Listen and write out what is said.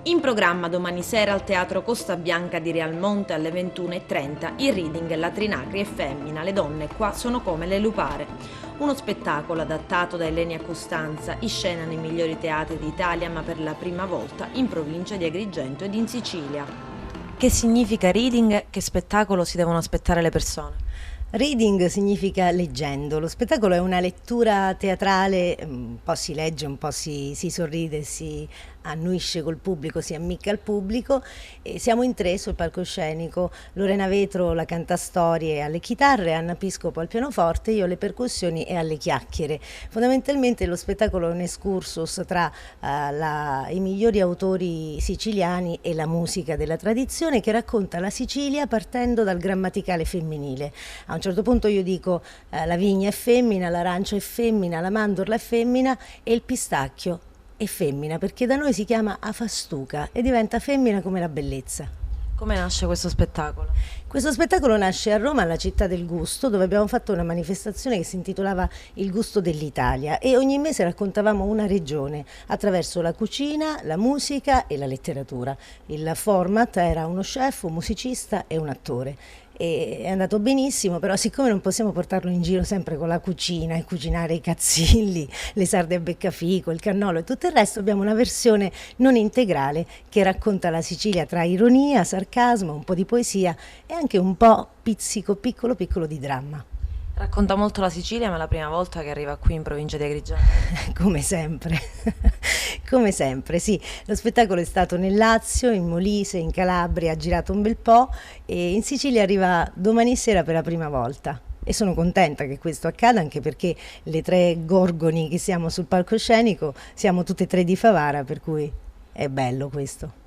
In programma domani sera al Teatro Costa Bianca di Realmonte alle 21:30 il reading La Trinacria è femmina, le donne qua sono come le lupare. Uno spettacolo adattato da Elenia Costanza, in scena nei migliori teatri d'Italia ma per la prima volta in provincia di Agrigento ed in Sicilia. Che significa reading? Che spettacolo si devono aspettare le persone? Reading significa leggendo, lo spettacolo è una lettura teatrale, un po' si legge, un po' si sorride, si annuisce col pubblico, si ammicca al pubblico e siamo in tre sul palcoscenico, Lorena Vetro la cantastorie alle chitarre, Anna Piscopo al pianoforte, io alle percussioni e alle chiacchiere. Fondamentalmente lo spettacolo è un excursus tra i migliori autori siciliani e la musica della tradizione che racconta la Sicilia partendo dal grammaticale femminile. A un certo punto io dico la vigna è femmina, l'arancio è femmina, la mandorla è femmina e il pistacchio è femmina, perché da noi si chiama afastuca e diventa femmina come la bellezza. Come nasce questo spettacolo? Questo spettacolo nasce a Roma, alla città del gusto, dove abbiamo fatto una manifestazione che si intitolava Il gusto dell'Italia e ogni mese raccontavamo una regione attraverso la cucina, la musica e la letteratura. Il format era uno chef, un musicista e un attore. E è andato benissimo, però siccome non possiamo portarlo in giro sempre con la cucina e cucinare i cazzilli, le sarde a beccafico, il cannolo e tutto il resto, abbiamo una versione non integrale che racconta la Sicilia tra ironia, sarcasmo, un po' di poesia e anche un po' pizzico piccolo piccolo di dramma. Racconta molto la Sicilia, ma è la prima volta che arriva qui in provincia di Agrigento. Come sempre, come sempre, sì. Lo spettacolo è stato nel Lazio, in Molise, in Calabria, ha girato un bel po' e in Sicilia arriva domani sera per la prima volta. E sono contenta che questo accada anche perché le tre gorgoni che siamo sul palcoscenico siamo tutte e tre di Favara, per cui è bello questo.